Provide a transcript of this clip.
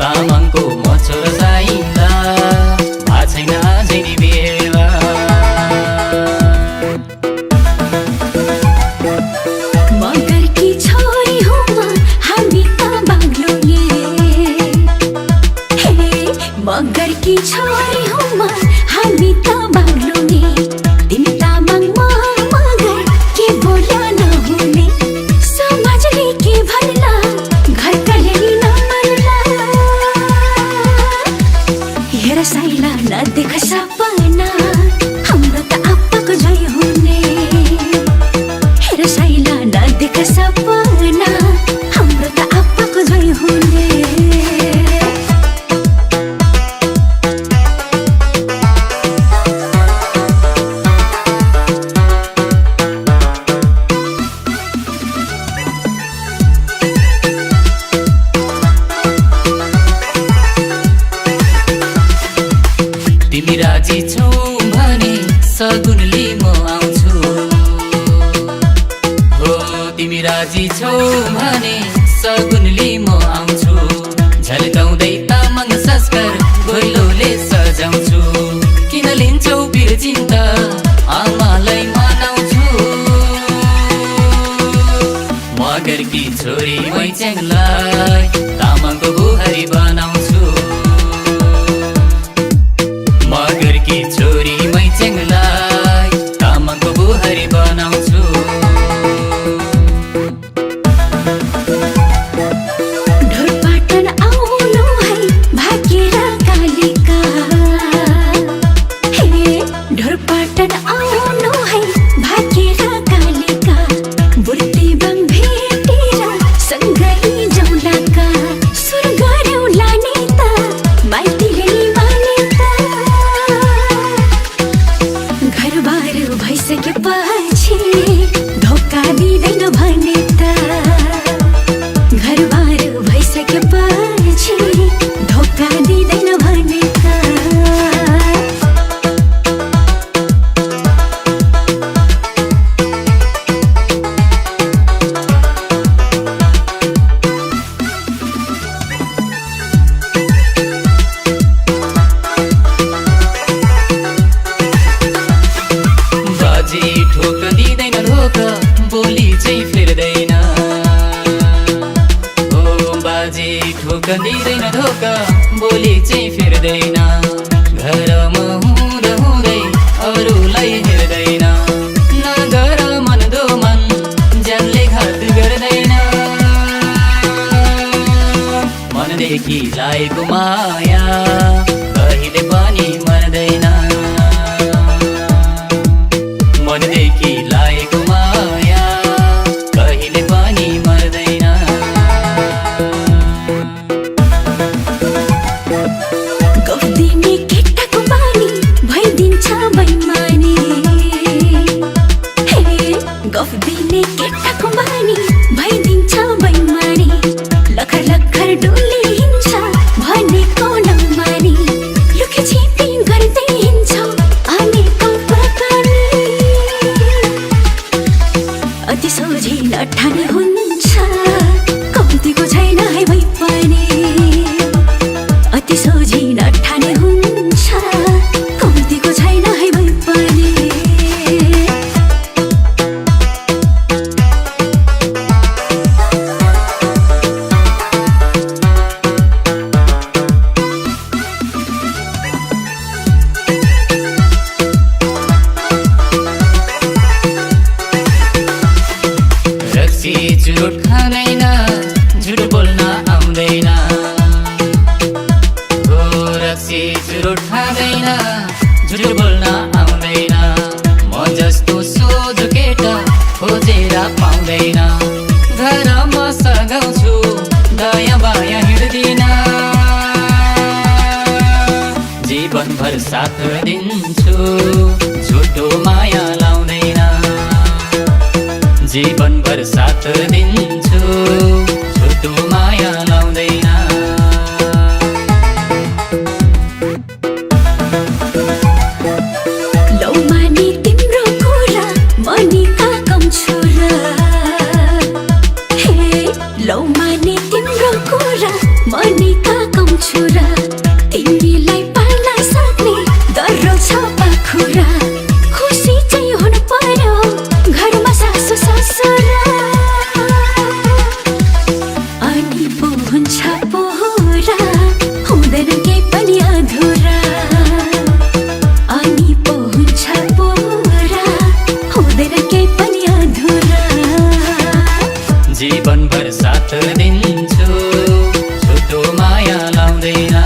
तामाङको म छोरो साइला भा छैन अझै नि बेला मगरकी छोरी हुँ म हामी त बाग्लुङे मगरकी छोरी हुँ म हामी त बाग्लुङे तिमी तामाङ म मगर के बोल्यो नहुने समाजले के भन्ला घरकाले नमान्ला हेर साइला नदेख सपना हाम्रो त आप्पाको जय हुने हेर साइला नदेख सपना हाम्रो त आप्पाको जय हुने तिमी राजी छौ भने सगुनले म आउँछु हो तिमी राजी छौ भने सगुनले म आउँछु झल्काउँदै तामाङ संस्कार गोइलोले सजाउँछु किन लिन्छौ बिर्जिन्दा आमालाई मनाउँछु मगरकी छोरी मैच्याङलाई तामाङको बुहारी बनाउँछु मगरकी छोरी मैच्याङलाई तामाङको बुहारी बनाउँछु ढोरपाटन आउनु है भागेर कालिका ढोरपाटन आउनु है भागेर कालिका बुर्तिबाङ भेटेर सँगै जाउँलाका सुर गर्यौ लाने त माइतीले माने त घरबार भइसकेपछि धोका दिँदैन भने त घरबार भइसकेपछि धोका दिँदैन भने त बाजे ठोक दिँदैन ढोका बोली चाहिँ फेर्दैन ओ बाजे ठोक दिँदैन ढोका बोली चाहिँ फेर्दैन घरमा हुँदा हुँदै अरूलाई हेर्दैन नगर मन दो मन ज्यानले घात गर्दैन मनदेखि लागेको माया कहिले पनि मर्दैन मनदेखि लागेको माया कहिले पनि मर्दैन गफ दिने केटाको बानी भइदिन्छ बैमानी गफ दिने केटाको बानी भइदिन्छ बैमानी लखर लखर डोली हिँड्छ भनेको नमानी लुके छिपी गर्दै हिँड्छौ अनेकौँ प्रकारले अति सोझी नठाने हुन्छ कम्तीको छैन है भइ पनि अति सोझी नठाने हुन्छ कम्तीको छैन है भइ पनि रक्सी चुरोट खाँदैन झुट बोल्न आउँदैन हो रक्सी चुरोट खाँदैन झुट बोल्न आउँदैन म जस्तो सोझो केटा खोजेर पाउँदैन घरमा सघाउँछु दायाँ बायाँ हिँड्दिन जीवनभर साथ दिन्छु झुटो माया लाउँदैन जीवनभर साथ दिन्छु छुटो माया लाउँदैन लौ माने तिम्रो कुरा मनिका कम छोरा लौ माने तिम्रो कुरा मनिका कम छोरा तिमीलाई पाल्न सक्ने दर्रो छ पाखुरा खुसी चाहिँ हुनु पर्यो घरमा सासु ससुरा अनि पो हुन्छ पोरा हुँदैन केही पनि अधुरा अनि पो हुन्छ पोरा हुँदैन केही पनि अधुरा जीवनभर साथ दिन्छु छुट्टो माया लाउँदैन